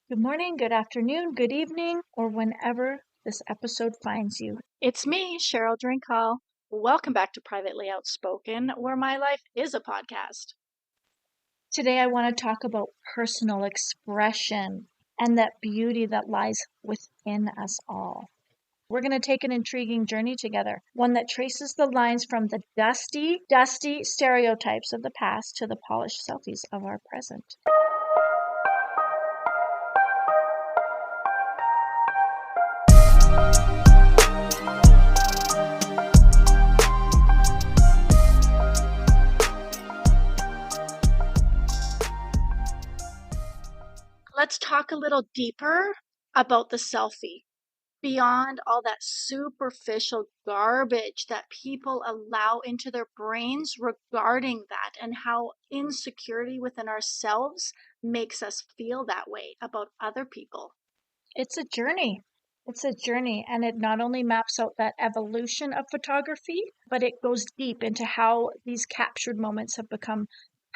Good morning, good afternoon, good evening, or whenever this episode finds you. It's me, Sheryl Drinkall. Welcome back to Privately Outspoken, where my life is a podcast. Today, I want to talk about personal expression and that beauty that lies within us all. We're going to take an intriguing journey together, one that traces the lines from the dusty stereotypes of the past to the polished selfies of our present. Let's talk a little deeper about the selfie. Beyond all that superficial garbage that people allow into their brains regarding that and how insecurity within ourselves makes us feel that way about other people. It's a journey. It's a journey, and it not only maps out that evolution of photography, but it goes deep into how these captured moments have become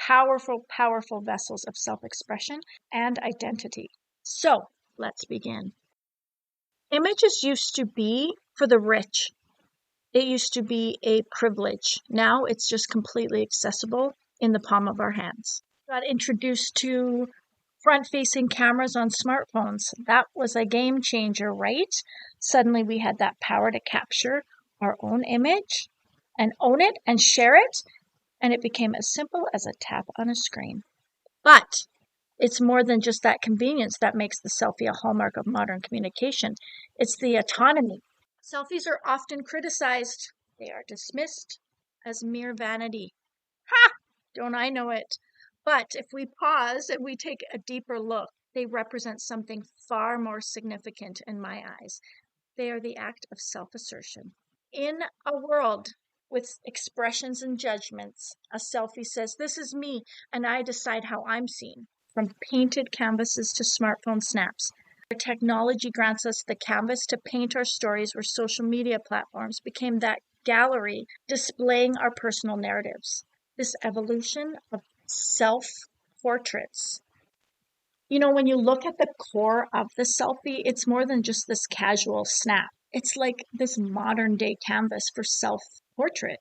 powerful vessels of self-expression and identity. So, let's begin. Images used to be for the rich. It used to be a privilege. Now it's just completely accessible in the palm of our hands. Got introduced to front-facing cameras on smartphones. That was a game changer, right? Suddenly we had that power to capture our own image and own it and share it, and it became as simple as a tap on a screen. But it's more than just that convenience that makes the selfie a hallmark of modern communication. It's the autonomy. Selfies are often criticized. They are dismissed as mere vanity. Ha! Don't I know it? But if we pause and we take a deeper look, they represent something far more significant in my eyes. They are the act of self-assertion. In a world with expressions and judgments, a selfie says, "This is me, and I decide how I'm seen." From painted canvases to smartphone snaps, our technology grants us the canvas to paint our stories, where social media platforms became that gallery displaying our personal narratives. This evolution of self-portraits. When you look at the core of the selfie, it's more than just this casual snap. It's like this modern day canvas for self-portrait.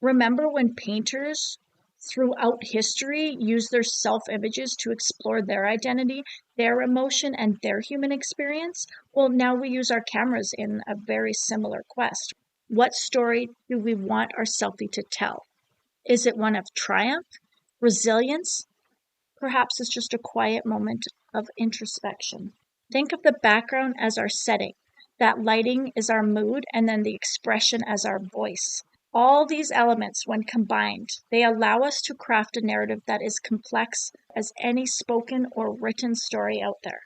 Remember when painters throughout history used their self-images to explore their identity, their emotion, and their human experience? Well, now we use our cameras in a very similar quest. What story do we want our selfie to tell? Is it one of triumph, resilience? Perhaps it's just a quiet moment of introspection. Think of the background as our setting. That lighting is our mood, and then the expression as our voice. All these elements, when combined, they allow us to craft a narrative that is complex as any spoken or written story out there.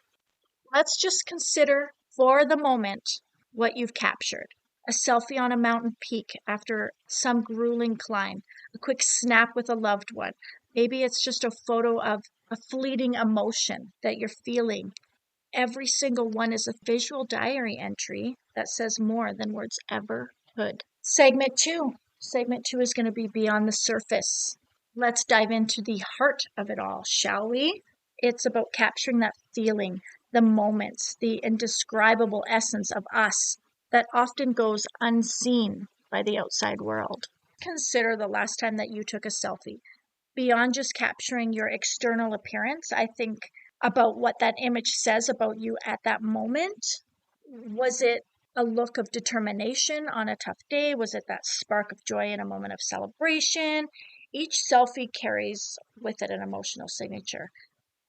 Let's just consider for the moment what you've captured. A selfie on a mountain peak after some grueling climb, a quick snap with a loved one. Maybe it's just a photo of a fleeting emotion that you're feeling. Every single one is a visual diary entry that says more than words ever could. Segment two is going to be beyond the surface. Let's dive into the heart of it all, shall we? It's about capturing that feeling, the moments, the indescribable essence of us that often goes unseen by the outside world. Consider the last time that you took a selfie. Beyond just capturing your external appearance, I think about what that image says about you at that moment. Was it a look of determination on a tough day? Was it that spark of joy in a moment of celebration? Each selfie carries with it an emotional signature,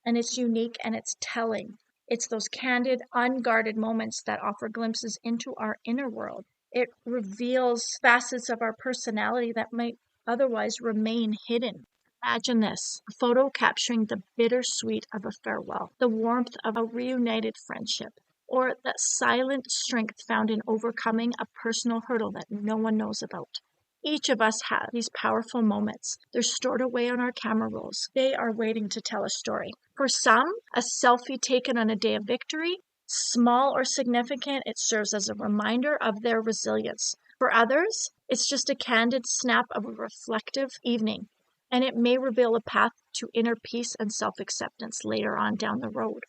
and it's unique and it's telling. It's those candid, unguarded moments that offer glimpses into our inner world. It reveals facets of our personality that might otherwise remain hidden. Imagine this, a photo capturing the bittersweet of a farewell, the warmth of a reunited friendship, or that silent strength found in overcoming a personal hurdle that no one knows about. Each of us have these powerful moments. They're stored away on our camera rolls. They are waiting to tell a story. For some, a selfie taken on a day of victory, small or significant, it serves as a reminder of their resilience. For others, it's just a candid snap of a reflective evening, and it may reveal a path to inner peace and self-acceptance later on down the road.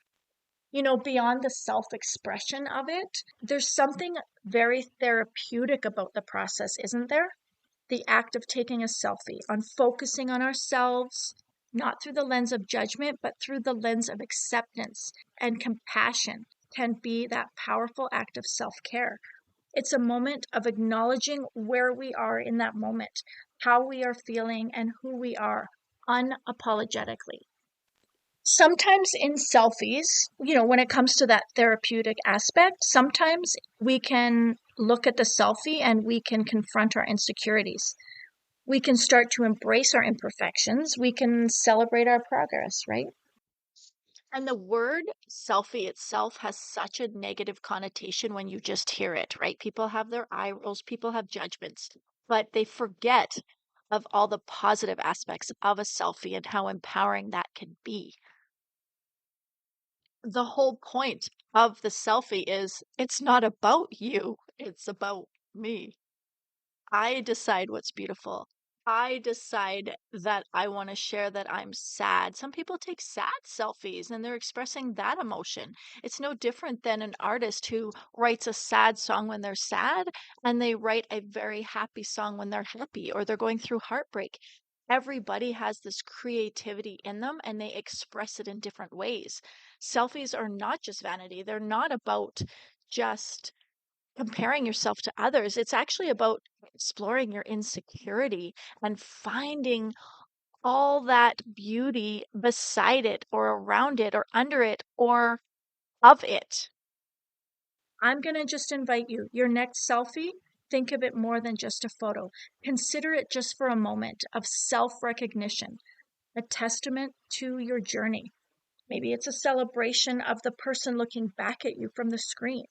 Beyond the self-expression of it, there's something very therapeutic about the process, isn't there? The act of taking a selfie, on focusing on ourselves, not through the lens of judgment, but through the lens of acceptance and compassion, can be that powerful act of self-care. It's a moment of acknowledging where we are in that moment, how we are feeling, and who we are unapologetically. Sometimes in selfies, when it comes to that therapeutic aspect, sometimes we can look at the selfie and we can confront our insecurities. We can start to embrace our imperfections. We can celebrate our progress, right? And the word selfie itself has such a negative connotation when you just hear it, right? People have their eye rolls, people have judgments, but they forget of all the positive aspects of a selfie and how empowering that can be. The whole point of the selfie is it's not about you, it's about me. I decide what's beautiful. I decide that I want to share that I'm sad. Some people take sad selfies and they're expressing that emotion. It's no different than an artist who writes a sad song when they're sad and they write a very happy song when they're happy or they're going through heartbreak. Everybody has this creativity in them and they express it in different ways. Selfies are not just vanity, they're not about just comparing yourself to others. It's actually about exploring your insecurity and finding all that beauty beside it or around it or under it or of it. I'm going to just invite you, your next selfie, think of it more than just a photo. Consider it just for a moment of self-recognition, a testament to your journey. Maybe it's a celebration of the person looking back at you from the screen.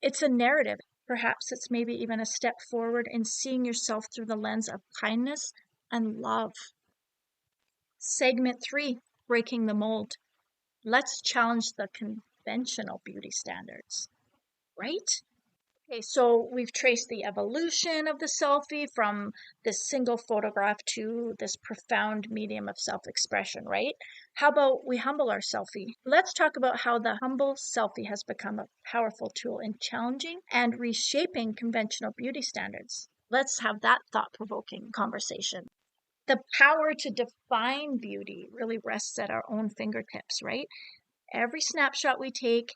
It's a narrative. Perhaps it's maybe even a step forward in seeing yourself through the lens of kindness and love. Segment 3, breaking the mold. Let's challenge the conventional beauty standards, right? Okay, so we've traced the evolution of the selfie from this single photograph to this profound medium of self-expression, right? How about we humble our selfie? Let's talk about how the humble selfie has become a powerful tool in challenging and reshaping conventional beauty standards. Let's have that thought-provoking conversation. The power to define beauty really rests at our own fingertips, right? Every snapshot we take,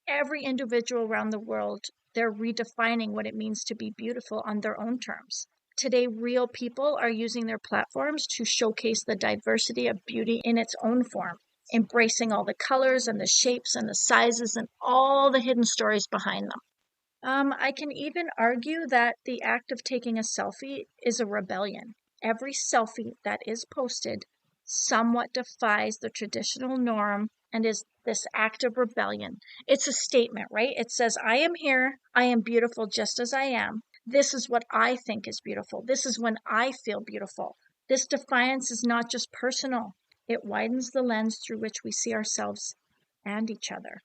every individual around the world, they're redefining what it means to be beautiful on their own terms. Today, real people are using their platforms to showcase the diversity of beauty in its own form, embracing all the colors and the shapes and the sizes and all the hidden stories behind them. I can even argue that the act of taking a selfie is a rebellion. Every selfie that is posted somewhat defies the traditional norm and is this act of rebellion. It's a statement, right? It says, I am here. I am beautiful just as I am. This is what I think is beautiful. This is when I feel beautiful. This defiance is not just personal. It widens the lens through which we see ourselves and each other.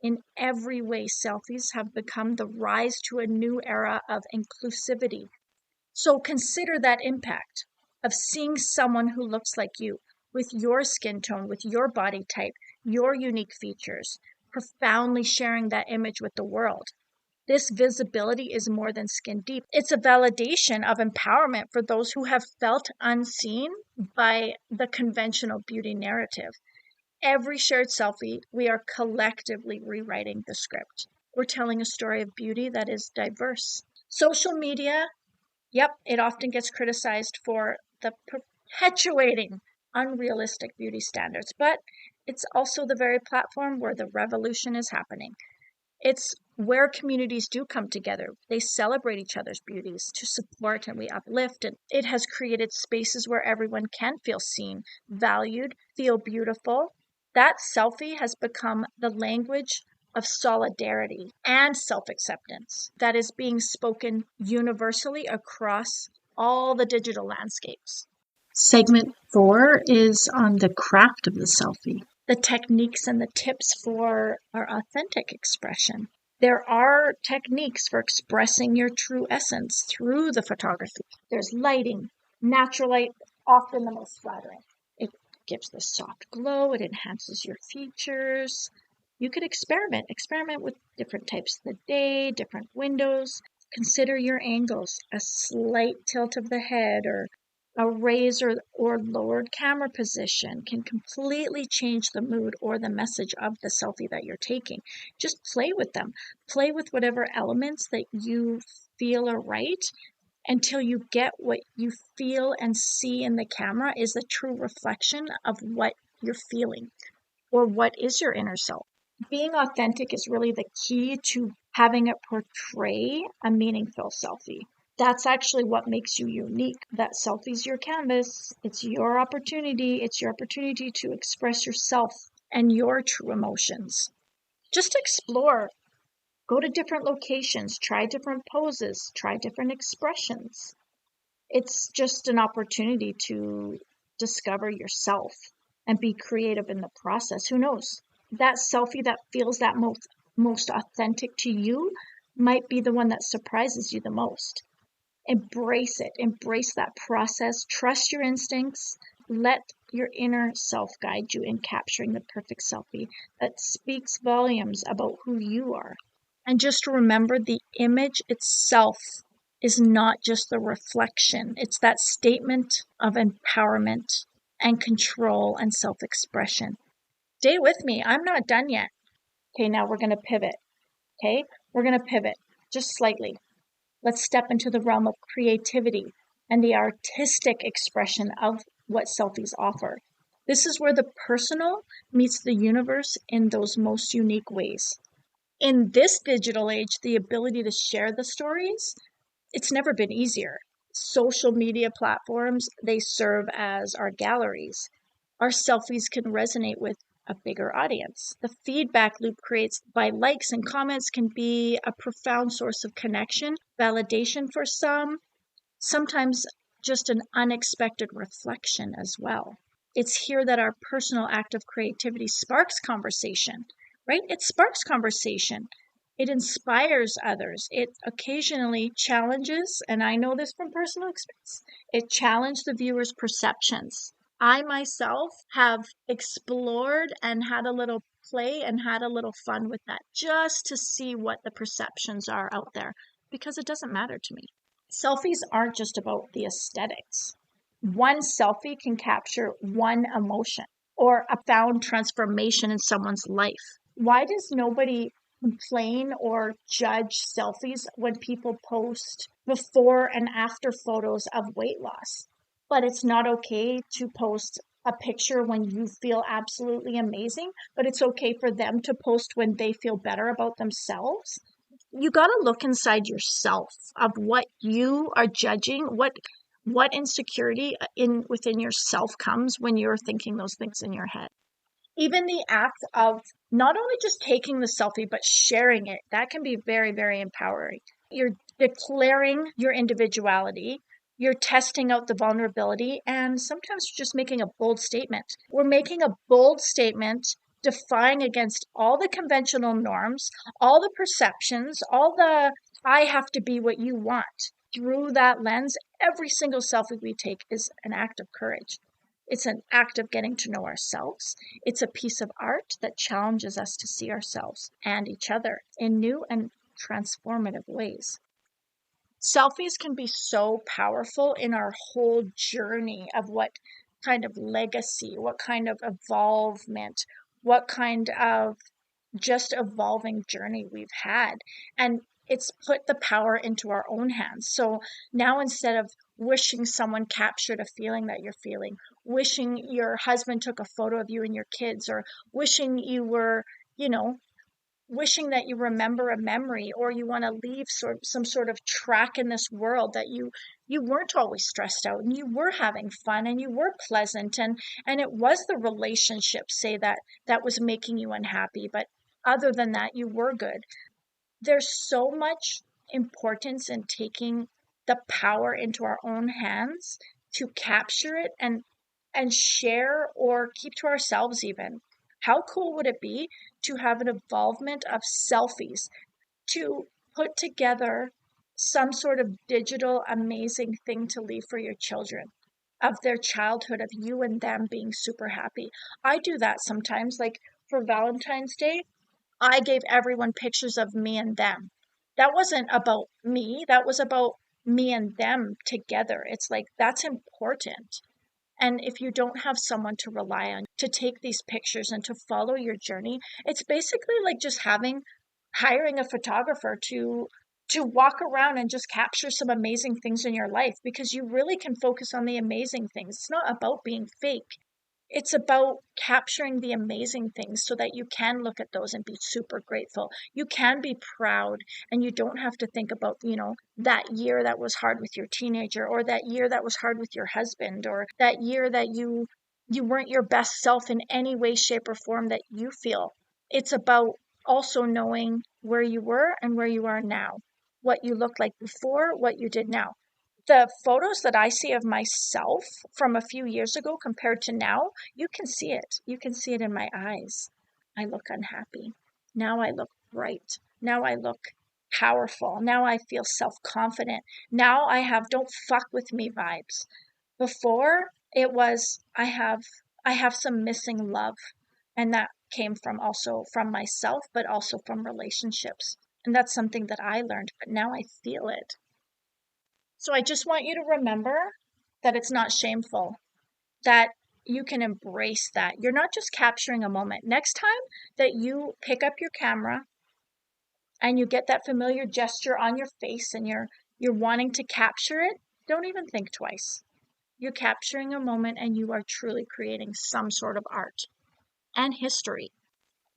In every way, selfies have become the rise to a new era of inclusivity. So consider that impact of seeing someone who looks like you, with your skin tone, with your body type, your unique features, profoundly sharing that image with the world. This visibility is more than skin deep. It's a validation of empowerment for those who have felt unseen by the conventional beauty narrative. Every shared selfie, we are collectively rewriting the script. We're telling a story of beauty that is diverse. Social media, yep, it often gets criticized for the perpetuating unrealistic beauty standards, but it's also the very platform where the revolution is happening. It's where communities do come together. They celebrate each other's beauties to support and we uplift. And it has created spaces where everyone can feel seen, valued, feel beautiful. That selfie has become the language of solidarity and self-acceptance that is being spoken universally across all the digital landscapes. Segment 4 is on the craft of the selfie, the techniques and the tips for our authentic expression. There are techniques for expressing your true essence through the photography. There's lighting, natural light, often the most flattering. It gives the soft glow, it enhances your features. You could experiment with different types of the day, different windows. Consider your angles, a slight tilt of the head or a raised or lowered camera position can completely change the mood or the message of the selfie that you're taking. Just play with them. Play with whatever elements that you feel are right until you get what you feel and see in the camera is a true reflection of what you're feeling or what is your inner self. Being authentic is really the key to having it portray a meaningful selfie. That's actually what makes you unique. That selfie's your canvas. It's your opportunity. It's your opportunity to express yourself and your true emotions. Just explore. Go to different locations, try different poses, try different expressions. It's just an opportunity to discover yourself and be creative in the process. Who knows? That selfie that feels that most authentic to you might be the one that surprises you the most. Embrace it. Embrace that process. Trust your instincts. Let your inner self guide you in capturing the perfect selfie that speaks volumes about who you are. And just remember the image itself is not just the reflection, it's that statement of empowerment and control and self expression. Stay with me, I'm not done yet. Okay, now we're going to pivot. Okay, we're going to pivot just slightly. Let's step into the realm of creativity and the artistic expression of what selfies offer. This is where the personal meets the universe in those most unique ways. In this digital age, the ability to share the stories, it's never been easier. Social media platforms, they serve as our galleries. Our selfies can resonate with a bigger audience. The feedback loop created by likes and comments can be a profound source of connection, validation for some, sometimes just an unexpected reflection as well. It's here that our personal act of creativity sparks conversation, right? It sparks conversation. It inspires others. It occasionally challenges, and I know this from personal experience, it challenged the viewer's perceptions. I myself have explored and had a little play and had a little fun with that just to see what the perceptions are out there because it doesn't matter to me. Selfies aren't just about the aesthetics. One selfie can capture one emotion or a profound transformation in someone's life. Why does nobody complain or judge selfies when people post before and after photos of weight loss? But it's not okay to post a picture when you feel absolutely amazing, but it's okay for them to post when they feel better about themselves. You got to look inside yourself of what you are judging, what insecurity in within yourself comes when you're thinking those things in your head. Even the act of not only just taking the selfie but sharing it, that can be very, very empowering. You're declaring your individuality, you're testing out the vulnerability, and sometimes you're just making a bold statement. We're making a bold statement defying against all the conventional norms, all the perceptions, all the I have to be what you want. Through that lens, every single selfie we take is an act of courage. It's an act of getting to know ourselves. It's a piece of art that challenges us to see ourselves and each other in new and transformative ways. Selfies can be so powerful in our whole journey of what kind of legacy, what kind of evolvement, what kind of just evolving journey we've had. And it's put the power into our own hands. So now instead of wishing someone captured a feeling that you're feeling, wishing your husband took a photo of you and your kids, or wishing you were, you know, wishing that you remember a memory or you want to leave some sort of track in this world that you weren't always stressed out and you were having fun and you were pleasant and it was the relationship say that was making you unhappy, but other than that you were good. There's so much importance in taking the power into our own hands to capture it and share or keep to ourselves even. How cool would it be to have an involvement of selfies, to put together some sort of digital amazing thing to leave for your children, of their childhood, of you and them being super happy? I do that sometimes, like for Valentine's Day. I gave everyone pictures of me and them. That wasn't about me, that was about me and them together. It's like that's important. And if you don't have someone to rely on to take these pictures and to follow your journey, it's basically like just hiring a photographer to walk around and just capture some amazing things in your life, because you really can focus on the amazing things. It's not about being fake. It's about capturing the amazing things so that you can look at those and be super grateful. You can be proud, and you don't have to think about, that year that was hard with your teenager, or that year that was hard with your husband, or that year that you weren't your best self in any way, shape, or form that you feel. It's about also knowing where you were and where you are now, what you looked like before, what you did now. The photos that I see of myself from a few years ago compared to now, you can see it. You can see it in my eyes. I look unhappy. Now I look bright. Now I look powerful. Now I feel self-confident. Now I have don't fuck with me vibes. Before it was I have some missing love, and that came from also from myself, but also from relationships. And that's something that I learned, but now I feel it. So I just want you to remember that it's not shameful, that you can embrace that. You're not just capturing a moment. Next time that you pick up your camera and you get that familiar gesture on your face and you're wanting to capture it, don't even think twice. You're capturing a moment and you are truly creating some sort of art and history.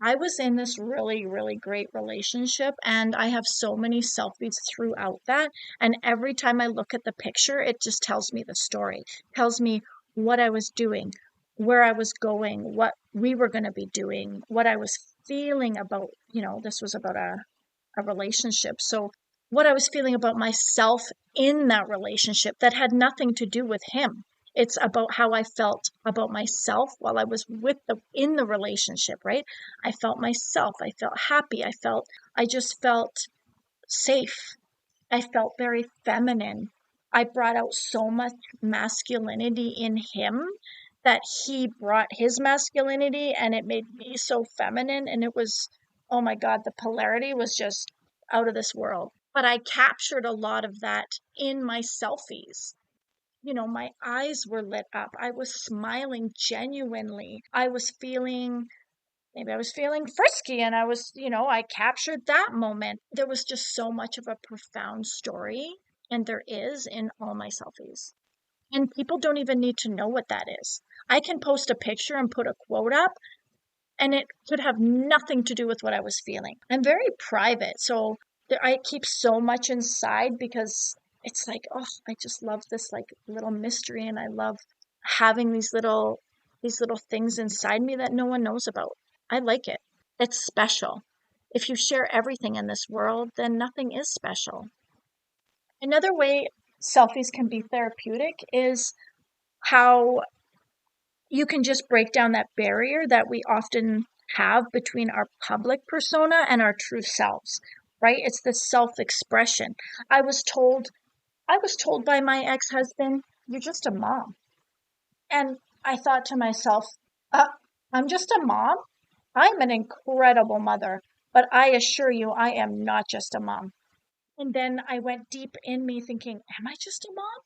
I was in this really, really great relationship, and I have so many selfies throughout that. And every time I look at the picture, it just tells me the story, tells me what I was doing, where I was going, what we were going to be doing, what I was feeling about, this was about a relationship. So, what I was feeling about myself in that relationship that had nothing to do with him. It's about how I felt about myself while I was in the relationship, right? I felt myself. I felt happy. I just felt safe. I felt very feminine. I brought out so much masculinity in him that he brought his masculinity, and it made me so feminine. And it was, oh my God, the polarity was just out of this world. But I captured a lot of that in my selfies. My eyes were lit up. I was smiling genuinely. Maybe I was feeling frisky, and I captured that moment. There was just so much of a profound story, and there is in all my selfies. And people don't even need to know what that is. I can post a picture and put a quote up, and it could have nothing to do with what I was feeling. I'm very private, so I keep so much inside because it's like, oh, I just love this like little mystery, and I love having these little things inside me that no one knows about. I like it. It's special. If you share everything in this world, then nothing is special. Another way selfies can be therapeutic is how you can just break down that barrier that we often have between our public persona and our true selves, right? It's the self-expression. I was told I was told by my ex-husband, "You're just a mom." And I thought to myself, uh, I'm just a mom. I'm an incredible mother, but I assure you, I am not just a mom. And then I went deep in me thinking, am I just a mom?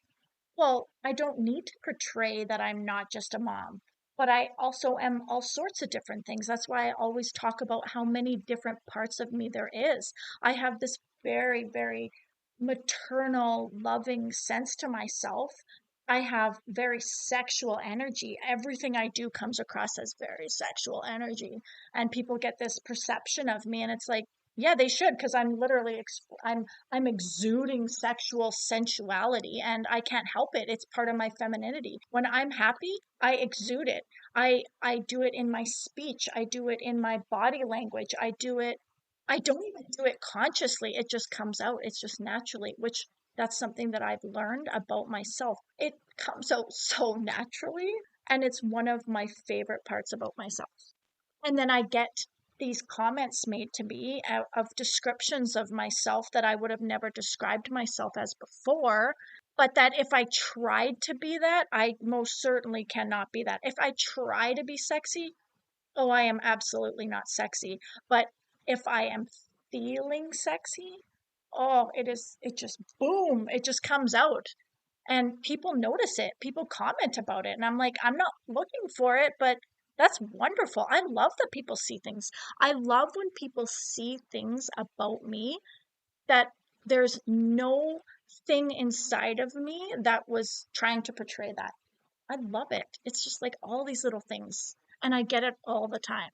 Well, I don't need to portray that I'm not just a mom, but I also am all sorts of different things. That's why I always talk about how many different parts of me there is. I have this very, very maternal, loving sense to myself. I have very sexual energy. Everything I do comes across as very sexual energy. And people get this perception of me, and it's like, yeah, they should, because I'm literally I'm exuding sexual sensuality, and I can't help it. It's part of my femininity. When I'm happy, I exude it. I do it in my speech. I do it in my body language. I don't even do it consciously. It just comes out. It's just naturally, which that's something that I've learned about myself. It comes out so naturally, and it's one of my favorite parts about myself. And then I get these comments made to me of descriptions of myself that I would have never described myself as before, but that if I tried to be that, I most certainly cannot be that. If I try to be sexy, oh, I am absolutely not sexy. But if I am feeling sexy, oh, it just boom, it just comes out. And people notice it. People comment about it. And I'm like, I'm not looking for it, but that's wonderful. I love that people see things. I love when people see things about me that there's no thing inside of me that was trying to portray that. I love it. It's just like all these little things, and I get it all the time.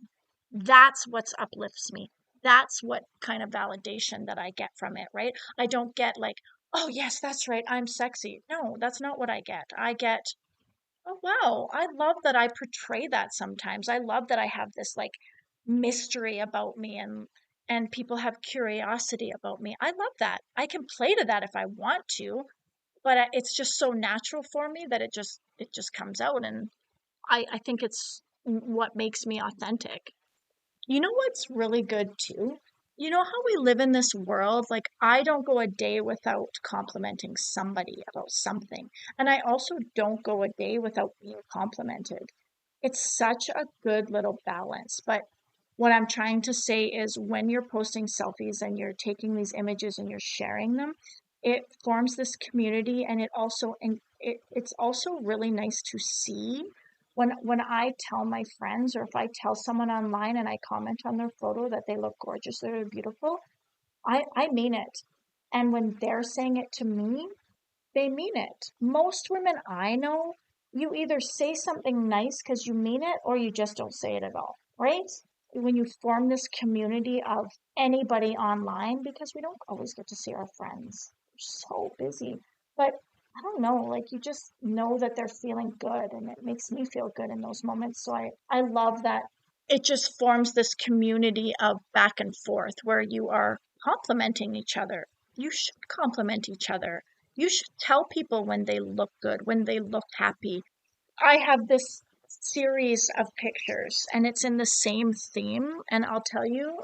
That's what uplifts me. That's what kind of validation that I get from it, right? I don't get like, oh, yes, that's right, I'm sexy. No, that's not what I get. I get, oh, wow, I love that I portray that sometimes. I love that I have this like mystery about me and people have curiosity about me. I love that. I can play to that if I want to, but it's just so natural for me that it just comes out, and I think it's what makes me authentic. You know what's really good too? You know how we live in this world? Like, I don't go a day without complimenting somebody about something. And I also don't go a day without being complimented. It's such a good little balance. But what I'm trying to say is when you're posting selfies and you're taking these images and you're sharing them, it forms this community, and it's also really nice to see when I tell my friends, or if I tell someone online and I comment on their photo that they look gorgeous, they're beautiful, I mean it. And when they're saying it to me, they mean it. Most women I know, you either say something nice because you mean it, or you just don't say it at all, right? When you form this community of anybody online, because we don't always get to see our friends, we're so busy. But I don't know, like, you just know that they're feeling good, and it makes me feel good in those moments. So I love that it just forms this community of back and forth where you are complimenting each other. You should compliment each other. You should tell people when they look good, when they look happy. I have this series of pictures and it's in the same theme. And I'll tell you,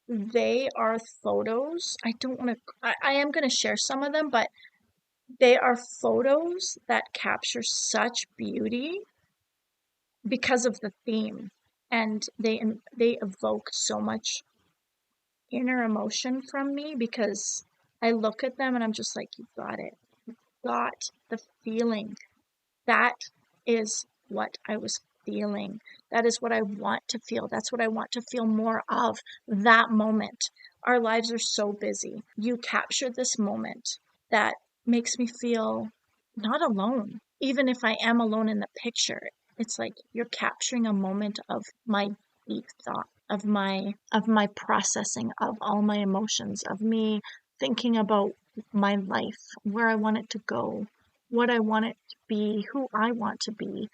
they are photos. I don't want to, I am going to share some of them, but they are photos that capture such beauty because of the theme. And they evoke so much inner emotion from me because I look at them and I'm just like, you got it. Got the feeling. That is what I was feeling. That is what I want to feel. That's what I want to feel more of, that moment. Our lives are so busy. You capture this moment that makes me feel not alone. Even if I am alone in the picture, it's like you're capturing a moment of my deep thought, of my processing of all my emotions, of me thinking about my life, where I want it to go, what I want it to be, who I want to be.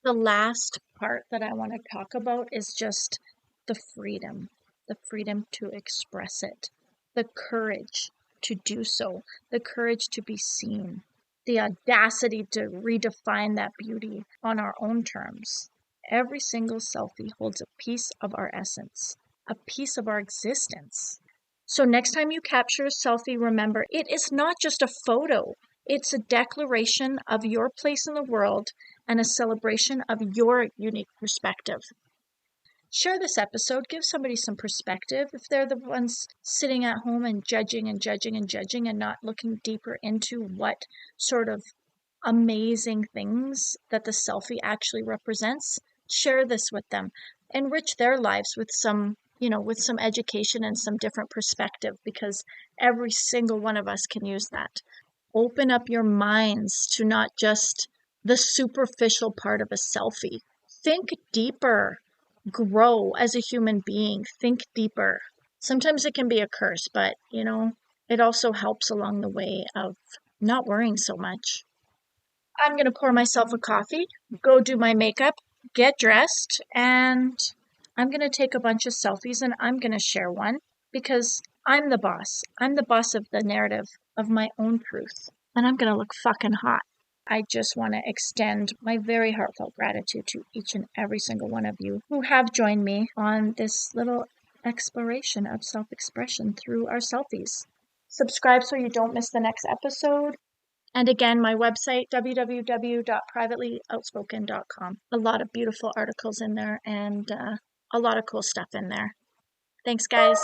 The last part that I want to talk about is just the freedom to express it, the courage to do so, the courage to be seen, the audacity to redefine that beauty on our own terms. Every single selfie holds a piece of our essence, a piece of our existence. So next time you capture a selfie, remember it is not just a photo. It's a declaration of your place in the world and a celebration of your unique perspective. Share this episode, give somebody some perspective if they're the ones sitting at home and judging and judging and judging and not looking deeper into what sort of amazing things that the selfie actually represents. Share this with them. Enrich their lives with some education and some different perspective, because every single one of us can use that. Open up your minds to not just the superficial part of a selfie. Think deeper. Grow as a human being. Think deeper. Sometimes it can be a curse, but it also helps along the way of not worrying so much. I'm going to pour myself a coffee, go do my makeup, get dressed, and I'm going to take a bunch of selfies and I'm going to share one because I'm the boss. I'm the boss of the narrative of my own truth, and I'm going to look fucking hot. I just want to extend my very heartfelt gratitude to each and every single one of you who have joined me on this little exploration of self-expression through our selfies. Subscribe so you don't miss the next episode. And again, my website, www.privatelyooutspoken.com. A lot of beautiful articles in there, and A lot of cool stuff in there. Thanks, guys.